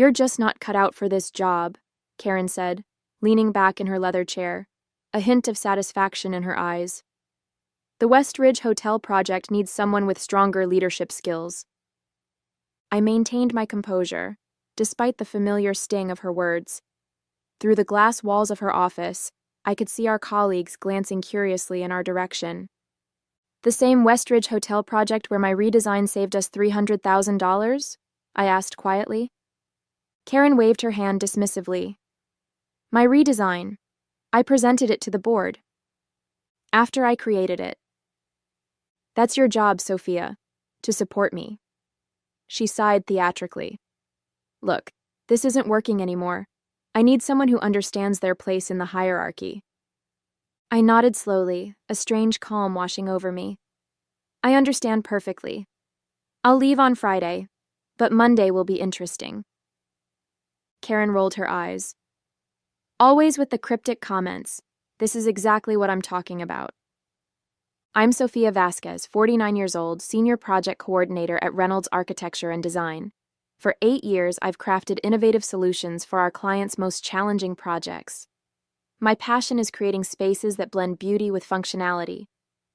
"You're just not cut out for this job," Karen said, leaning back in her leather chair, a hint of satisfaction in her eyes. "The West Ridge Hotel project needs someone with stronger leadership skills." I maintained my composure, despite the familiar sting of her words. Through the glass walls of her office, I could see our colleagues glancing curiously in our direction. "The same West Ridge Hotel project where my redesign saved us $300,000? I asked quietly. Karen waved her hand dismissively. "My redesign. I presented it to the board. After I created it." "That's your job, Sophia, to support me." She sighed theatrically. "Look, this isn't working anymore. I need someone who understands their place in the hierarchy." I nodded slowly, a strange calm washing over me. "I understand perfectly. I'll leave on Friday, but Monday will be interesting." Karen rolled her eyes. Always with the cryptic comments, "This is exactly what I'm talking about." "I'm Sophia Vasquez, 49 years old, Senior Project Coordinator at Reynolds Architecture and Design. For 8 years, I've crafted innovative solutions for our clients' most challenging projects. My passion is creating spaces that blend beauty with functionality,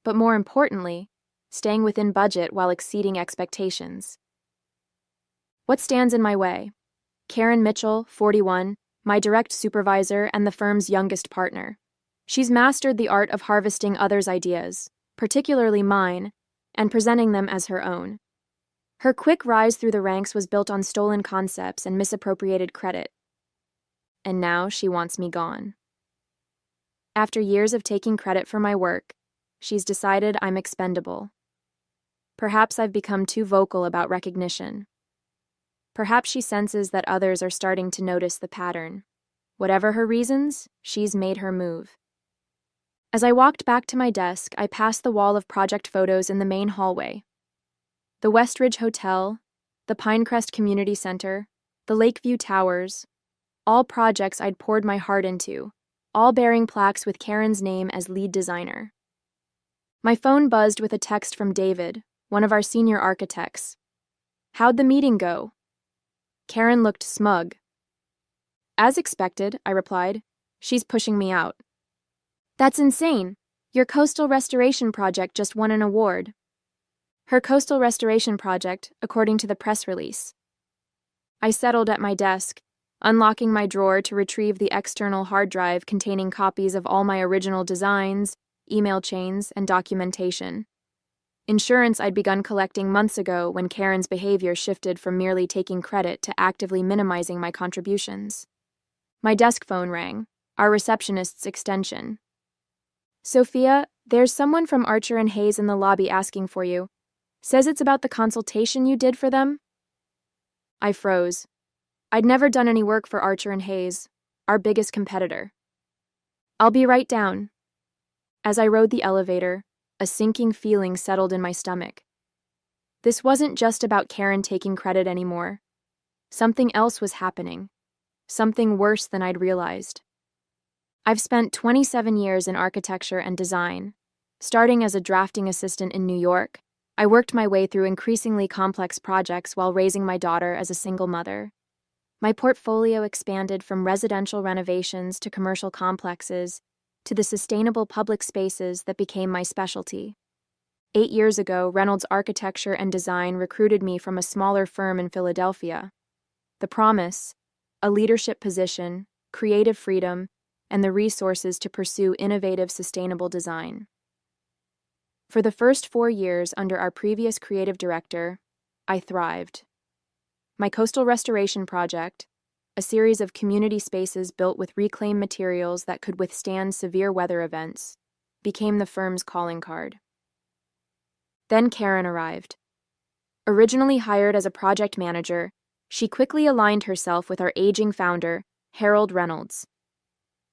but more importantly, staying within budget while exceeding expectations." "What stands in my way?" Karen Mitchell, 41, my direct supervisor and the firm's youngest partner. She's mastered the art of harvesting others' ideas, particularly mine, and presenting them as her own. Her quick rise through the ranks was built on stolen concepts and misappropriated credit. And now she wants me gone. After years of taking credit for my work, she's decided I'm expendable. Perhaps I've become too vocal about recognition. Perhaps she senses that others are starting to notice the pattern. Whatever her reasons, she's made her move. As I walked back to my desk, I passed the wall of project photos in the main hallway. The West Ridge Hotel, the Pinecrest Community Center, the Lakeview Towers, all projects I'd poured my heart into, all bearing plaques with Karen's name as lead designer. My phone buzzed with a text from David, one of our senior architects. "How'd the meeting go?" Karen looked smug. "As expected," I replied. "She's pushing me out." "That's insane. Your coastal restoration project just won an award." "Her coastal restoration project, according to the press release." I settled at my desk, unlocking my drawer to retrieve the external hard drive containing copies of all my original designs, email chains, and documentation. Insurance I'd begun collecting months ago when Karen's behavior shifted from merely taking credit to actively minimizing my contributions. My desk phone rang, our receptionist's extension. "Sophia, there's someone from Archer and Hayes in the lobby asking for you. Says it's about the consultation you did for them." I froze. I'd never done any work for Archer and Hayes, our biggest competitor. "I'll be right down." As I rode the elevator, a sinking feeling settled in my stomach. This wasn't just about Karen taking credit anymore. Something else was happening. Something worse than I'd realized. I've spent 27 years in architecture and design. Starting as a drafting assistant in New York, I worked my way through increasingly complex projects while raising my daughter as a single mother. My portfolio expanded from residential renovations to commercial complexes, to the sustainable public spaces that became my specialty. 8 years ago, Reynolds Architecture and Design recruited me from a smaller firm in Philadelphia. The promise, a leadership position, creative freedom, and the resources to pursue innovative, sustainable design. For the first 4 years under our previous creative director, I thrived. My coastal restoration project, a series of community spaces built with reclaimed materials that could withstand severe weather events, became the firm's calling card. Then Karen arrived. Originally hired as a project manager, she quickly aligned herself with our aging founder, Harold Reynolds.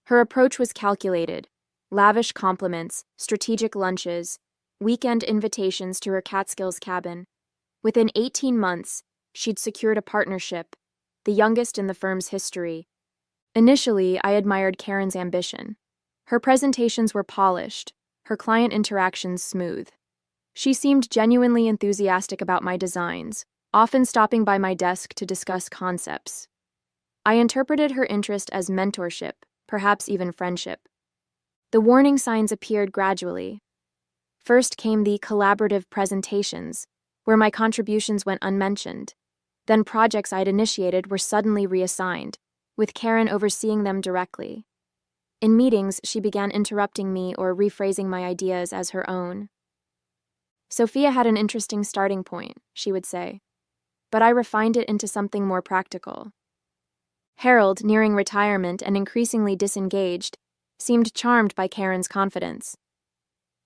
Her approach was calculated: lavish compliments, strategic lunches, weekend invitations to her Catskills cabin. Within 18 months, she'd secured a partnership, the youngest in the firm's history. Initially, I admired Karen's ambition. Her presentations were polished, her client interactions smooth. She seemed genuinely enthusiastic about my designs, often stopping by my desk to discuss concepts. I interpreted her interest as mentorship, perhaps even friendship. The warning signs appeared gradually. First came the collaborative presentations, where my contributions went unmentioned. Then projects I'd initiated were suddenly reassigned, with Karen overseeing them directly. In meetings, she began interrupting me or rephrasing my ideas as her own. Sophia had an interesting starting point, she would say, but I refined it into something more practical. Harold, nearing retirement and increasingly disengaged, seemed charmed by Karen's confidence.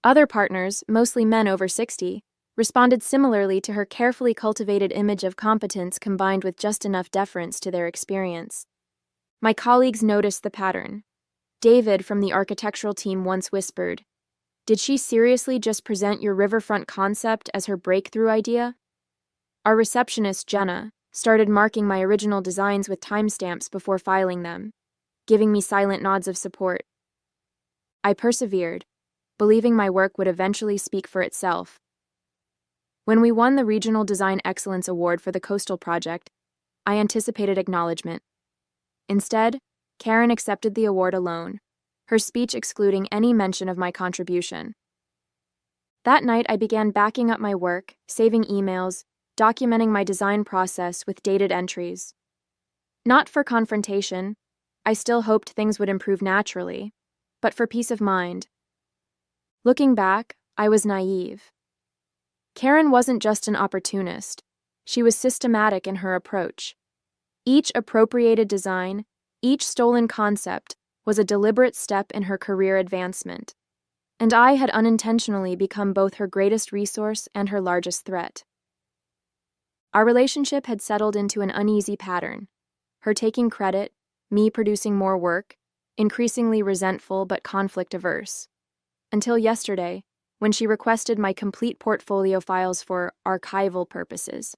Other partners, mostly men over 60, responded similarly to her carefully cultivated image of competence combined with just enough deference to their experience. My colleagues noticed the pattern. David from the architectural team once whispered, "Did she seriously just present your riverfront concept as her breakthrough idea?" Our receptionist, Jenna, started marking my original designs with timestamps before filing them, giving me silent nods of support. I persevered, believing my work would eventually speak for itself. When we won the Regional Design Excellence Award for the Coastal Project, I anticipated acknowledgement. Instead, Karen accepted the award alone, her speech excluding any mention of my contribution. That night, I began backing up my work, saving emails, documenting my design process with dated entries. Not for confrontation, I still hoped things would improve naturally, but for peace of mind. Looking back, I was naive. Karen wasn't just an opportunist, she was systematic in her approach. Each appropriated design, each stolen concept, was a deliberate step in her career advancement, and I had unintentionally become both her greatest resource and her largest threat. Our relationship had settled into an uneasy pattern, her taking credit, me producing more work, increasingly resentful but conflict-averse. Until yesterday, when she requested my complete portfolio files for archival purposes.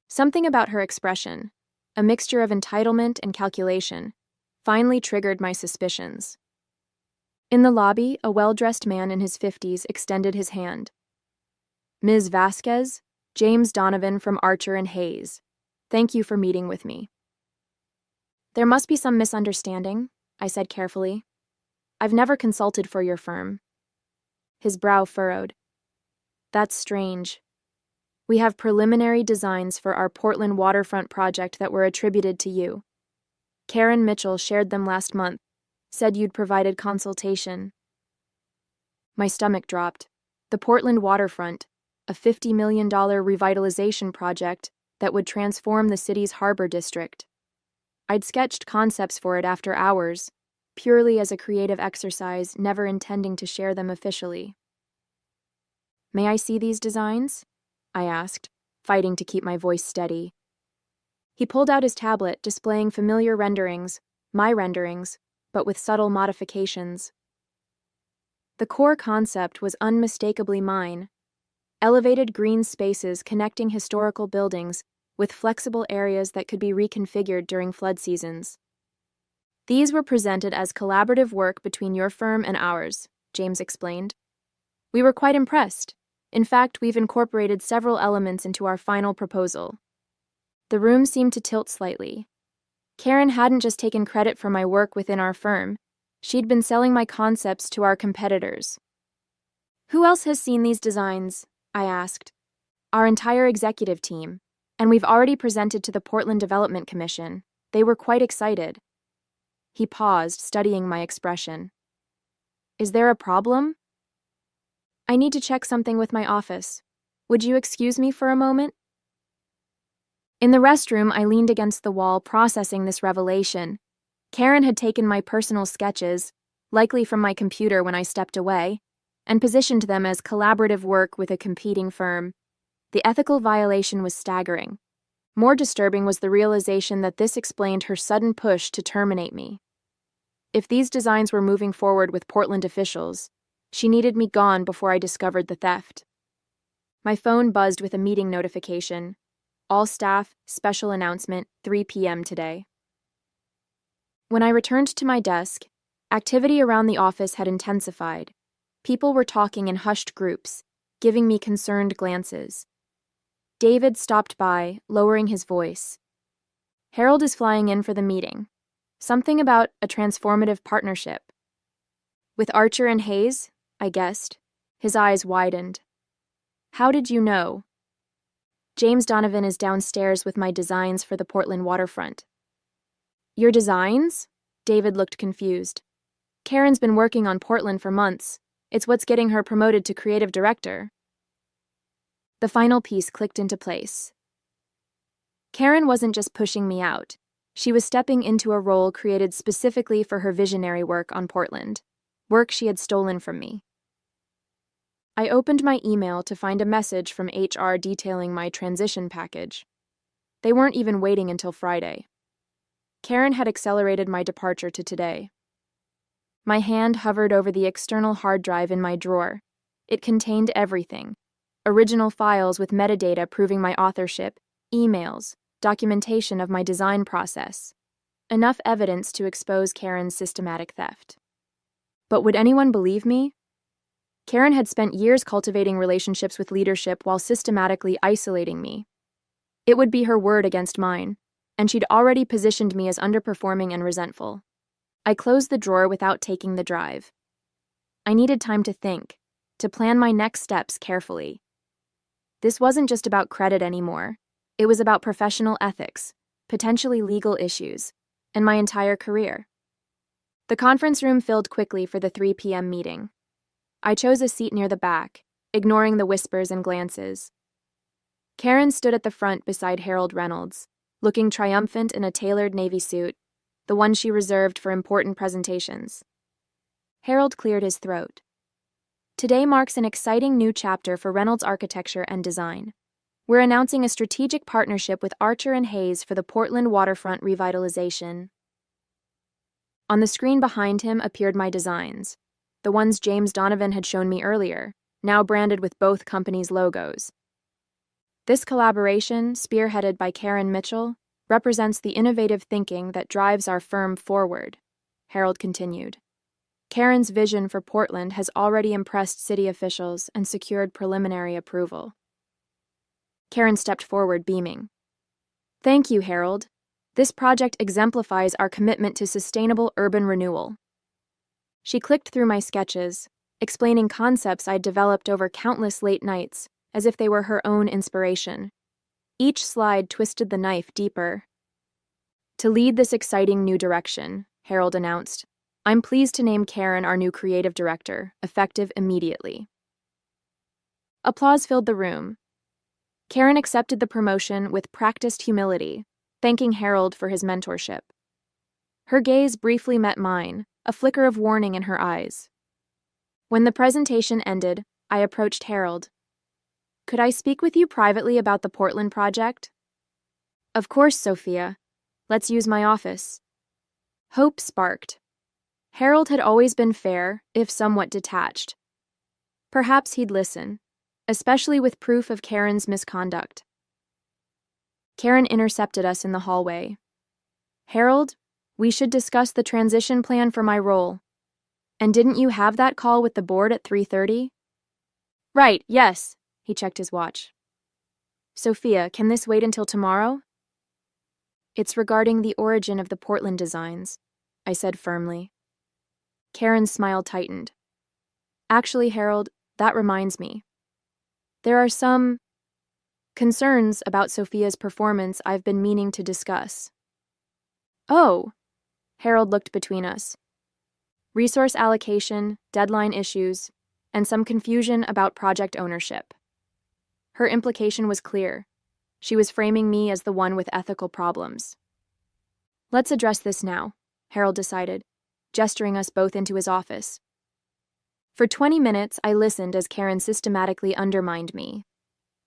Something about her expression, a mixture of entitlement and calculation, finally triggered my suspicions. In the lobby, a well-dressed man in his 50s extended his hand. "Ms. Vasquez, James Donovan from Archer and Hayes. Thank you for meeting with me." "There must be some misunderstanding," I said carefully. "I've never consulted for your firm." His brow furrowed. "That's strange. We have preliminary designs for our Portland waterfront project that were attributed to you. Karen Mitchell shared them last month, said you'd provided consultation." My stomach dropped. The Portland waterfront, a $50 million revitalization project that would transform the city's harbor district. I'd sketched concepts for it after hours, purely as a creative exercise, never intending to share them officially. "May I see these designs?" I asked, fighting to keep my voice steady. He pulled out his tablet, displaying familiar renderings, my renderings, but with subtle modifications. The core concept was unmistakably mine: elevated green spaces connecting historical buildings with flexible areas that could be reconfigured during flood seasons. "These were presented as collaborative work between your firm and ours," James explained. "We were quite impressed. In fact, we've incorporated several elements into our final proposal." The room seemed to tilt slightly. Karen hadn't just taken credit for my work within our firm, she'd been selling my concepts to our competitors. "Who else has seen these designs?" I asked. "Our entire executive team, and we've already presented to the Portland Development Commission. They were quite excited." He paused, studying my expression. "Is there a problem?" "I need to check something with my office. Would you excuse me for a moment?" In the restroom, I leaned against the wall, processing this revelation. Karen had taken my personal sketches, likely from my computer when I stepped away, and positioned them as collaborative work with a competing firm. The ethical violation was staggering. More disturbing was the realization that this explained her sudden push to terminate me. If these designs were moving forward with Portland officials, she needed me gone before I discovered the theft. My phone buzzed with a meeting notification. "All staff, special announcement, 3 p.m. today." When I returned to my desk, activity around the office had intensified. People were talking in hushed groups, giving me concerned glances. David stopped by, lowering his voice. Harold is flying in for the meeting. Something about a transformative partnership. With Archer and Hayes, I guessed. His eyes widened. How did you know? James Donovan is downstairs with my designs for the Portland waterfront. Your designs? David looked confused. Karen's been working on Portland for months. It's what's getting her promoted to creative director. The final piece clicked into place. Karen wasn't just pushing me out. She was stepping into a role created specifically for her visionary work on Portland, work she had stolen from me. I opened my email to find a message from HR detailing my transition package. They weren't even waiting until Friday. Karen had accelerated my departure to today. My hand hovered over the external hard drive in my drawer. It contained everything. Original files with metadata proving my authorship, emails, documentation of my design process. Enough evidence to expose Karen's systematic theft. But would anyone believe me? Karen had spent years cultivating relationships with leadership while systematically isolating me. It would be her word against mine, and she'd already positioned me as underperforming and resentful. I closed the drawer without taking the drive. I needed time to think, to plan my next steps carefully. This wasn't just about credit anymore. It was about professional ethics, potentially legal issues, and my entire career. The conference room filled quickly for the 3 p.m. meeting. I chose a seat near the back, ignoring the whispers and glances. Karen stood at the front beside Harold Reynolds, looking triumphant in a tailored navy suit, the one she reserved for important presentations. Harold cleared his throat. Today marks an exciting new chapter for Reynolds Architecture and Design. We're announcing a strategic partnership with Archer and Hayes for the Portland waterfront revitalization. On the screen behind him appeared my designs, the ones James Donovan had shown me earlier, now branded with both companies' logos. This collaboration, spearheaded by Karen Mitchell, represents the innovative thinking that drives our firm forward, Harold continued. Karen's vision for Portland has already impressed city officials and secured preliminary approval. Karen stepped forward, beaming. Thank you, Harold. This project exemplifies our commitment to sustainable urban renewal. She clicked through my sketches, explaining concepts I'd developed over countless late nights, as if they were her own inspiration. Each slide twisted the knife deeper. To lead this exciting new direction, Harold announced, I'm pleased to name Karen our new creative director, effective immediately. Applause filled the room. Karen accepted the promotion with practiced humility, thanking Harold for his mentorship. Her gaze briefly met mine, a flicker of warning in her eyes. When the presentation ended, I approached Harold. Could I speak with you privately about the Portland project? Of course, Sophia. Let's use my office. Hope sparked. Harold had always been fair, if somewhat detached. Perhaps he'd listen, especially with proof of Karen's misconduct. Karen intercepted us in the hallway. Harold, we should discuss the transition plan for my role. And didn't you have that call with the board at 3:30? Right, yes. He checked his watch. Sophia, can this wait until tomorrow? It's regarding the origin of the Portland designs, I said firmly. Karen's smile tightened. Actually, Harold, that reminds me. There are some concerns about Sophia's performance I've been meaning to discuss. Oh, Harold looked between us. Resource allocation, deadline issues, and some confusion about project ownership. Her implication was clear. She was framing me as the one with ethical problems. Let's address this now, Harold decided, gesturing us both into his office. For 20 minutes, I listened as Karen systematically undermined me.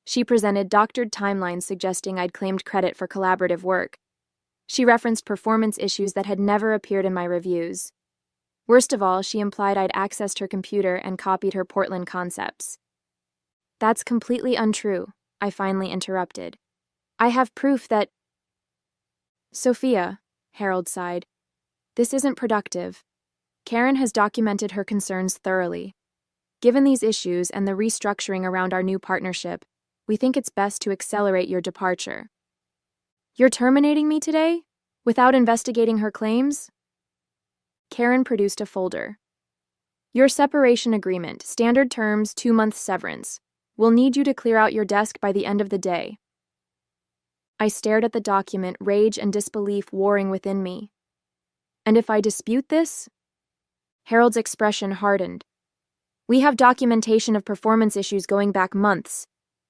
She presented doctored timelines suggesting I'd claimed credit for collaborative work. She referenced performance issues that had never appeared in my reviews. Worst of all, she implied I'd accessed her computer and copied her Portland concepts. That's completely untrue, I finally interrupted. I have proof that... Sophia, Harold sighed. This isn't productive. Karen has documented her concerns thoroughly. Given these issues and the restructuring around our new partnership, we think it's best to accelerate your departure. You're terminating me today? Without investigating her claims? Karen produced a folder. Your separation agreement, standard terms, 2-month severance. We'll need you to clear out your desk by the end of the day. I stared at the document, rage and disbelief warring within me. And if I dispute this? Harold's expression hardened. We have documentation of performance issues going back months.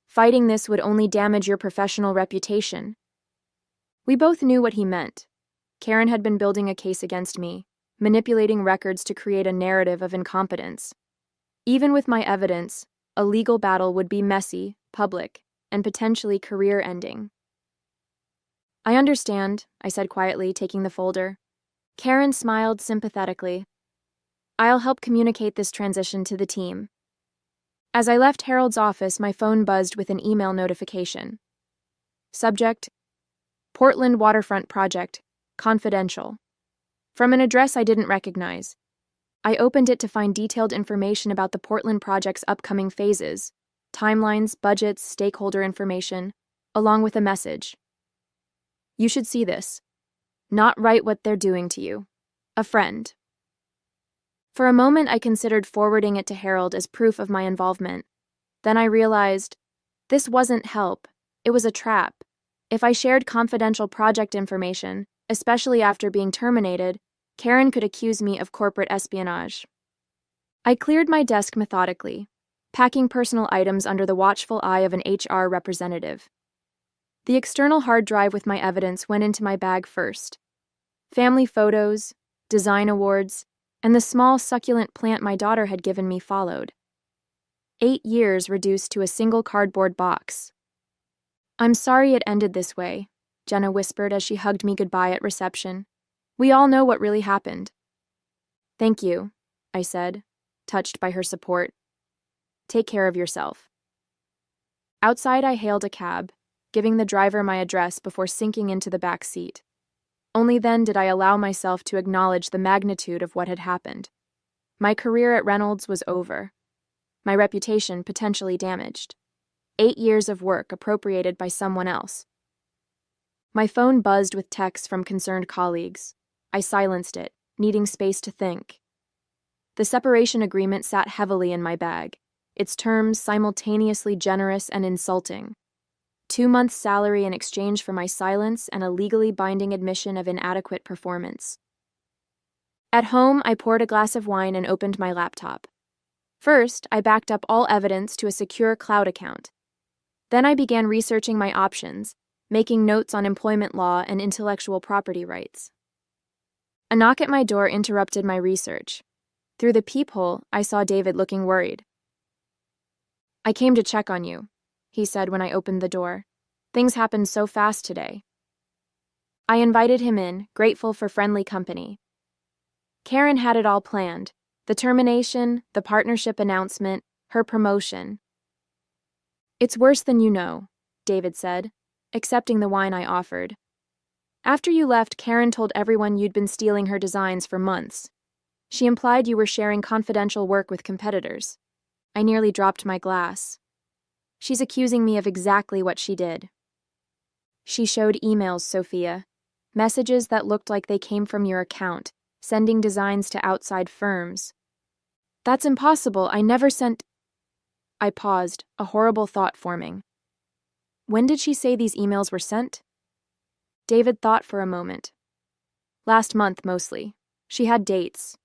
Fighting this would only damage your professional reputation. We both knew what he meant. Karen had been building a case against me, manipulating records to create a narrative of incompetence. Even with my evidence, a legal battle would be messy, public, and potentially career-ending. I understand, I said quietly, taking the folder. Karen smiled sympathetically. I'll help communicate this transition to the team. As I left Harold's office, my phone buzzed with an email notification. Subject: Portland Waterfront Project, confidential. From an address I didn't recognize. I opened it to find detailed information about the Portland project's upcoming phases, timelines, budgets, stakeholder information, along with a message. You should see this. Not write what they're doing to you. A friend. For a moment, I considered forwarding it to Harold as proof of my involvement. Then I realized this wasn't help. It was a trap. If I shared confidential project information, especially after being terminated, Karen could accuse me of corporate espionage. I cleared my desk methodically, packing personal items under the watchful eye of an HR representative. The external hard drive with my evidence went into my bag first. Family photos, design awards, and the small succulent plant my daughter had given me followed. 8 years reduced to a single cardboard box. I'm sorry it ended this way, Jenna whispered as she hugged me goodbye at reception. We all know what really happened. Thank you, I said, touched by her support. Take care of yourself. Outside, I hailed a cab, giving the driver my address before sinking into the back seat. Only then did I allow myself to acknowledge the magnitude of what had happened. My career at Reynolds was over. My reputation potentially damaged. 8 years of work appropriated by someone else. My phone buzzed with texts from concerned colleagues. I silenced it, needing space to think. The separation agreement sat heavily in my bag, its terms simultaneously generous and insulting. 2 months' salary in exchange for my silence and a legally binding admission of inadequate performance. At home, I poured a glass of wine and opened my laptop. First, I backed up all evidence to a secure cloud account. Then I began researching my options, making notes on employment law and intellectual property rights. A knock at my door interrupted my research. Through the peephole, I saw David looking worried. I came to check on you, he said when I opened the door. Things happened so fast today. I invited him in, grateful for friendly company. Karen had it all planned. The termination, the partnership announcement, her promotion. It's worse than you know, David said, accepting the wine I offered. After you left, Karen told everyone you'd been stealing her designs for months. She implied you were sharing confidential work with competitors. I nearly dropped my glass. She's accusing me of exactly what she did. She showed emails, Sophia. Messages that looked like they came from your account, sending designs to outside firms. That's impossible. I never sent... I paused, a horrible thought forming. When did she say these emails were sent? David thought for a moment. Last month, mostly. She had dates.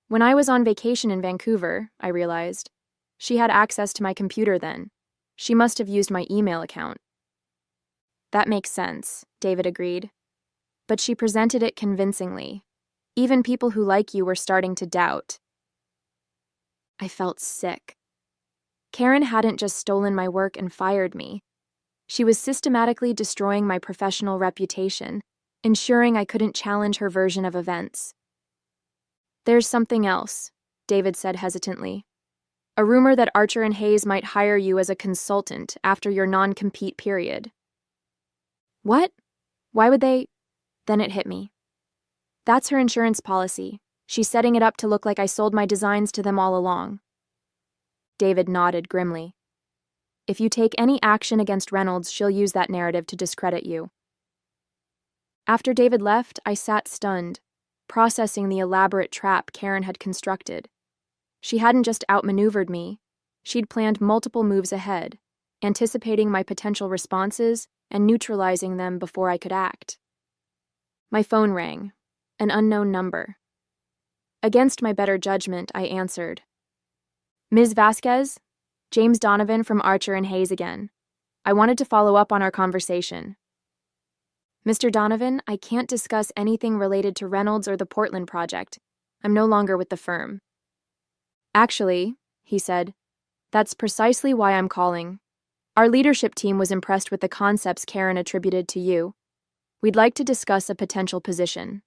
When I was on vacation in Vancouver, I realized. She had access to my computer then. She must have used my email account. That makes sense, David agreed. But she presented it convincingly. Even people who like you were starting to doubt. I felt sick. Karen hadn't just stolen my work and fired me. She was systematically destroying my professional reputation, ensuring I couldn't challenge her version of events. There's something else, David said hesitantly. A rumor that Archer and Hayes might hire you as a consultant after your non-compete period. What? Why would they? Then it hit me. That's her insurance policy. She's setting it up to look like I sold my designs to them all along. David nodded grimly. If you take any action against Reynolds, she'll use that narrative to discredit you. After David left, I sat stunned, processing the elaborate trap Karen had constructed. She hadn't just outmaneuvered me, she'd planned multiple moves ahead, anticipating my potential responses and neutralizing them before I could act. My phone rang, an unknown number. Against my better judgment, I answered. Ms. Vasquez? James Donovan from Archer and Hayes again. I wanted to follow up on our conversation. Mr. Donovan, I can't discuss anything related to Reynolds or the Portland project. I'm no longer with the firm. Actually, he said, that's precisely why I'm calling. Our leadership team was impressed with the concepts Karen attributed to you. We'd like to discuss a potential position.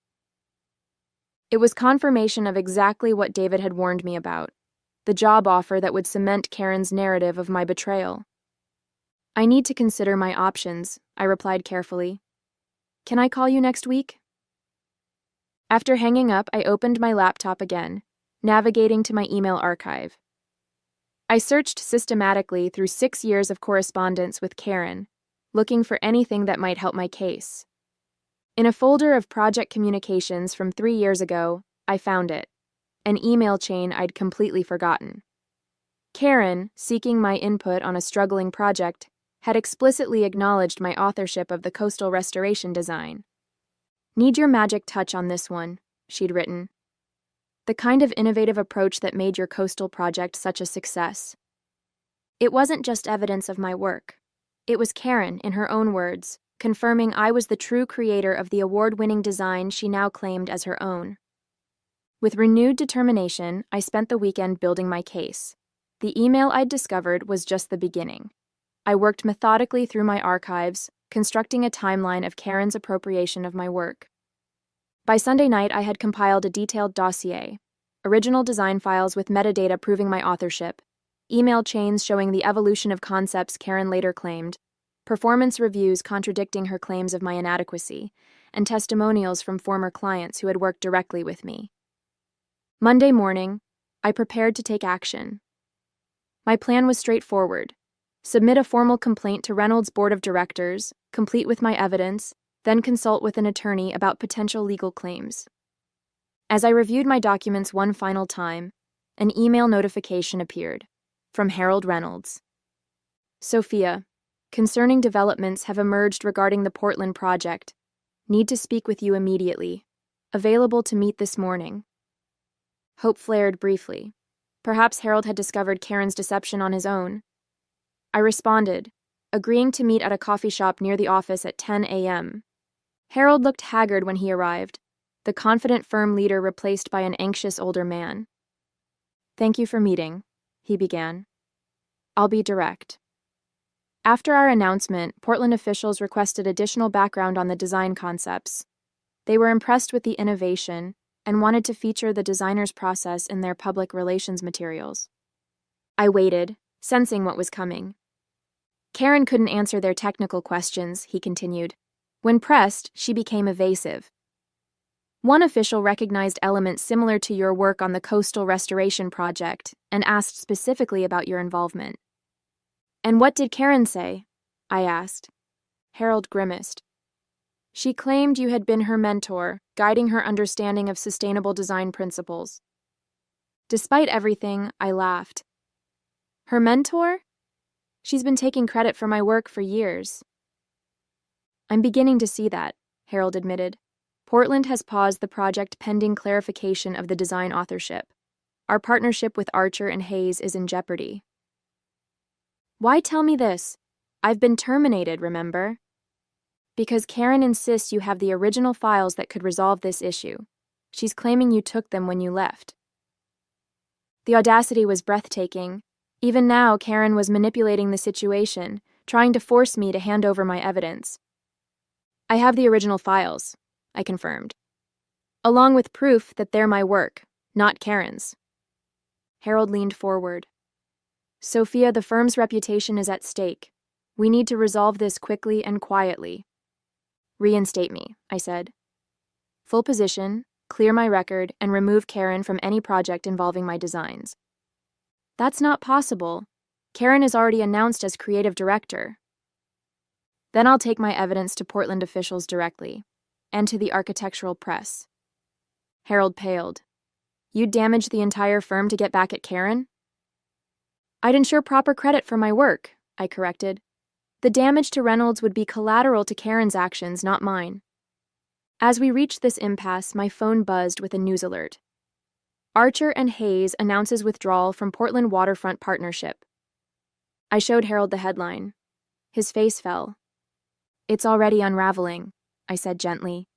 It was confirmation of exactly what David had warned me about, the job offer that would cement Karen's narrative of my betrayal. I need to consider my options, I replied carefully. Can I call you next week? After hanging up, I opened my laptop again, navigating to my email archive. I searched systematically through 6 years of correspondence with Karen, looking for anything that might help my case. In a folder of project communications from 3 years ago, I found it, an email chain I'd completely forgotten. Karen, seeking my input on a struggling project, had explicitly acknowledged my authorship of the coastal restoration design. Need your magic touch on this one, she'd written. The kind of innovative approach that made your coastal project such a success. It wasn't just evidence of my work. It was Karen, in her own words, confirming I was the true creator of the award-winning design she now claimed as her own. With renewed determination, I spent the weekend building my case. The email I'd discovered was just the beginning. I worked methodically through my archives, constructing a timeline of Karen's appropriation of my work. By Sunday night, I had compiled a detailed dossier, original design files with metadata proving my authorship, email chains showing the evolution of concepts Karen later claimed, performance reviews contradicting her claims of my inadequacy, and testimonials from former clients who had worked directly with me. Monday morning, I prepared to take action. My plan was straightforward. Submit a formal complaint to Reynolds' board of directors, complete with my evidence, then consult with an attorney about potential legal claims. As I reviewed my documents one final time, an email notification appeared, from Harold Reynolds. Sophia, concerning developments have emerged regarding the Portland project. Need to speak with you immediately. Available to meet this morning. Hope flared briefly. Perhaps Harold had discovered Karen's deception on his own. I responded, agreeing to meet at a coffee shop near the office at 10 a.m. Harold looked haggard when he arrived, the confident firm leader replaced by an anxious older man. Thank you for meeting, he began. I'll be direct. After our announcement, Portland officials requested additional background on the design concepts. They were impressed with the innovation and wanted to feature the designer's process in their public relations materials. I waited, sensing what was coming. Karen couldn't answer their technical questions, he continued. When pressed, she became evasive. One official recognized elements similar to your work on the coastal restoration project and asked specifically about your involvement. And what did Karen say? I asked. Harold grimaced. She claimed you had been her mentor, guiding her understanding of sustainable design principles. Despite everything, I laughed. Her mentor? She's been taking credit for my work for years. I'm beginning to see that, Harold admitted. Portland has paused the project pending clarification of the design authorship. Our partnership with Archer and Hayes is in jeopardy. Why tell me this? I've been terminated, remember? Because Karen insists you have the original files that could resolve this issue. She's claiming you took them when you left. The audacity was breathtaking. Even now, Karen was manipulating the situation, trying to force me to hand over my evidence. I have the original files, I confirmed, along with proof that they're my work, not Karen's. Harold leaned forward. Sophia, the firm's reputation is at stake. We need to resolve this quickly and quietly. Reinstate me, I said. Full position, clear my record, and remove Karen from any project involving my designs. That's not possible. Karen is already announced as creative director. Then I'll take my evidence to Portland officials directly. and to the architectural press. Harold paled. You'd damage the entire firm to get back at Karen? I'd ensure proper credit for my work, I corrected. The damage to Reynolds would be collateral to Karen's actions, not mine. As we reached this impasse, my phone buzzed with a news alert. Archer and Hayes announces withdrawal from Portland Waterfront Partnership. I showed Harold the headline. His face fell. It's already unraveling, I said gently.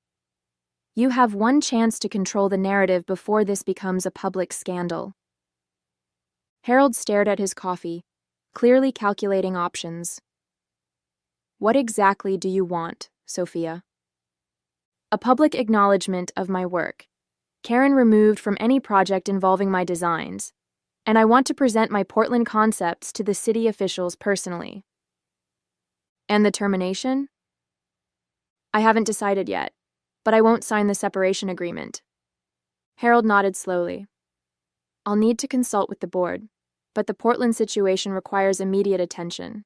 You have one chance to control the narrative before this becomes a public scandal. Harold stared at his coffee, clearly calculating options. What exactly do you want, Sophia? A public acknowledgement of my work. Karen removed from any project involving my designs, and I want to present my Portland concepts to the city officials personally. And the termination? I haven't decided yet, but I won't sign the separation agreement. Harold nodded slowly. I'll need to consult with the board, but the Portland situation requires immediate attention.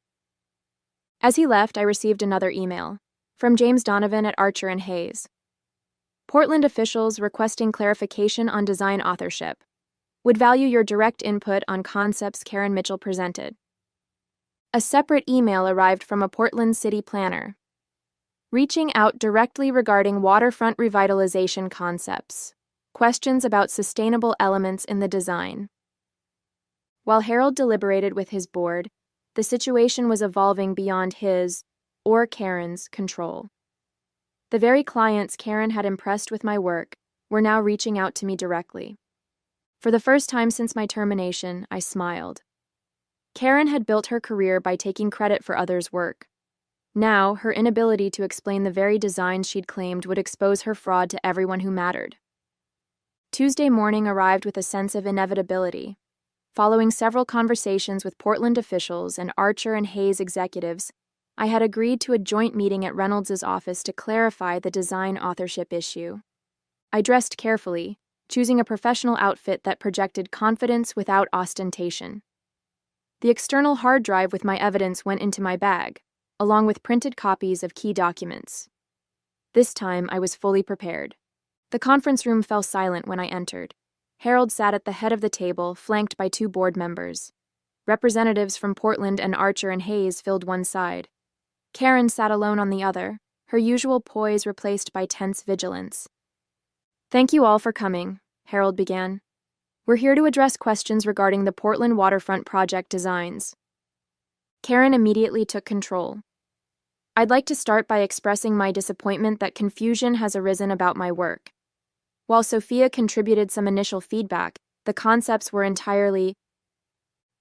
As he left, I received another email from James Donovan at Archer and Hayes. Portland officials requesting clarification on design authorship. Would value your direct input on concepts Karen Mitchell presented. A separate email arrived from a Portland city planner, reaching out directly regarding waterfront revitalization concepts, questions about sustainable elements in the design. While Harold deliberated with his board, the situation was evolving beyond his, or Karen's, control. The very clients Karen had impressed with my work were now reaching out to me directly. For the first time since my termination, I smiled. Karen had built her career by taking credit for others' work. Now, her inability to explain the very designs she'd claimed would expose her fraud to everyone who mattered. Tuesday morning arrived with a sense of inevitability. Following several conversations with Portland officials and Archer and Hayes executives, I had agreed to a joint meeting at Reynolds' office to clarify the design authorship issue. I dressed carefully, choosing a professional outfit that projected confidence without ostentation. The external hard drive with my evidence went into my bag, along with printed copies of key documents. This time, I was fully prepared. The conference room fell silent when I entered. Harold sat at the head of the table, flanked by 2 board members. Representatives from Portland and Archer and Hayes filled one side. Karen sat alone on the other, her usual poise replaced by tense vigilance. Thank you all for coming, Harold began. We're here to address questions regarding the Portland waterfront project designs. Karen immediately took control. I'd like to start by expressing my disappointment that confusion has arisen about my work. While Sophia contributed some initial feedback, the concepts were entirely...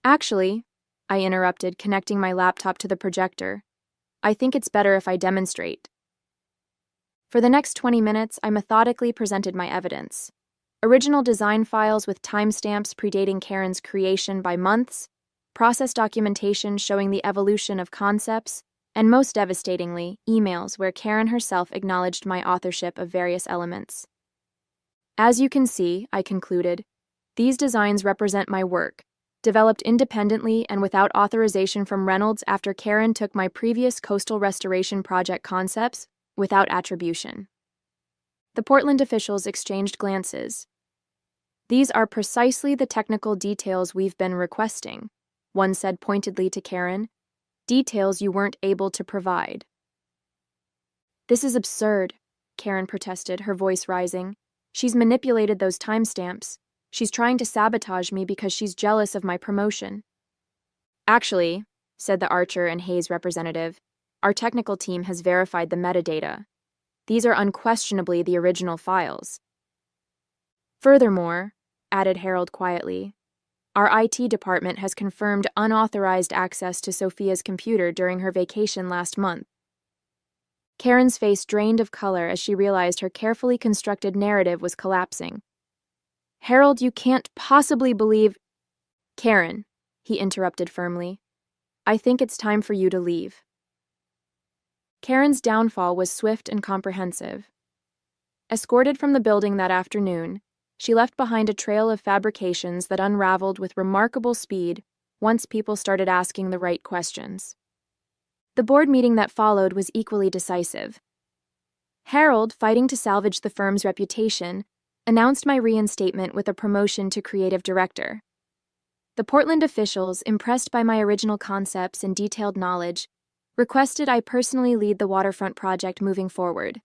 Actually, I interrupted, connecting my laptop to the projector. I think it's better if I demonstrate. For the next 20 minutes, I methodically presented my evidence. Original design files with timestamps predating Karen's creation by months, process documentation showing the evolution of concepts, and most devastatingly, emails where Karen herself acknowledged my authorship of various elements. As you can see, I concluded, these designs represent my work, developed independently and without authorization from Reynolds after Karen took my previous coastal restoration project concepts without attribution. The Portland officials exchanged glances. These are precisely the technical details we've been requesting, one said pointedly to Karen, details you weren't able to provide. This is absurd, Karen protested, her voice rising. She's manipulated those timestamps. She's trying to sabotage me because she's jealous of my promotion. Actually, said the Archer and Hayes representative, our technical team has verified the metadata. These are unquestionably the original files. Furthermore, added Harold quietly, our IT department has confirmed unauthorized access to Sophia's computer during her vacation last month. Karen's face drained of color as she realized her carefully constructed narrative was collapsing. Harold, you can't possibly believe... Karen, he interrupted firmly, I think it's time for you to leave. Karen's downfall was swift and comprehensive. Escorted from the building that afternoon, she left behind a trail of fabrications that unraveled with remarkable speed once people started asking the right questions. The board meeting that followed was equally decisive. Harold, fighting to salvage the firm's reputation, announced my reinstatement with a promotion to creative director. The Portland officials, impressed by my original concepts and detailed knowledge, requested I personally lead the waterfront project moving forward.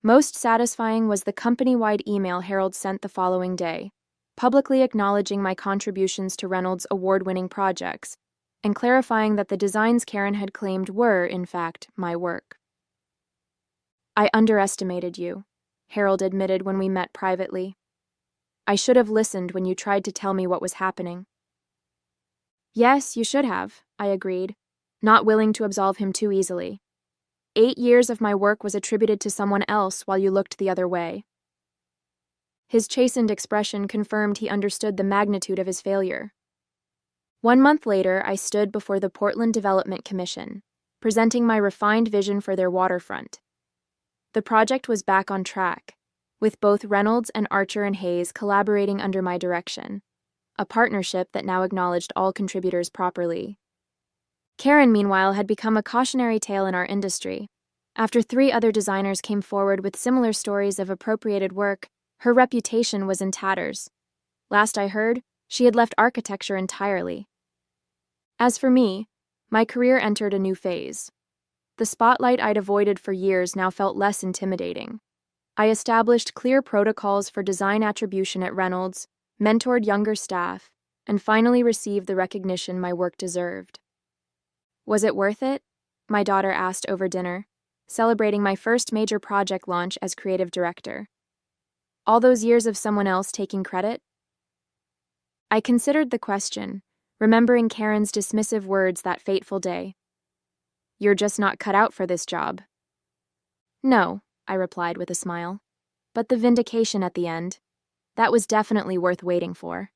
Most satisfying was the company-wide email Harold sent the following day, publicly acknowledging my contributions to Reynolds' award-winning projects, and clarifying that the designs Karen had claimed were, in fact, my work. "I underestimated you," Harold admitted when we met privately. "I should have listened when you tried to tell me what was happening." "Yes, you should have," I agreed, not willing to absolve him too easily. 8 years of my work was attributed to someone else while you looked the other way. His chastened expression confirmed he understood the magnitude of his failure. 1 month later, I stood before the Portland Development Commission, presenting my refined vision for their waterfront. The project was back on track, with both Reynolds and Archer and Hayes collaborating under my direction, a partnership that now acknowledged all contributors properly. Karen, meanwhile, had become a cautionary tale in our industry. After 3 other designers came forward with similar stories of appropriated work, her reputation was in tatters. Last I heard, she had left architecture entirely. As for me, my career entered a new phase. The spotlight I'd avoided for years now felt less intimidating. I established clear protocols for design attribution at Reynolds, mentored younger staff, and finally received the recognition my work deserved. "Was it worth it?" my daughter asked over dinner, celebrating my first major project launch as creative director. "All those years of someone else taking credit?" I considered the question, remembering Karen's dismissive words that fateful day. "You're just not cut out for this job." "No," I replied with a smile. "But the vindication at the end, that was definitely worth waiting for."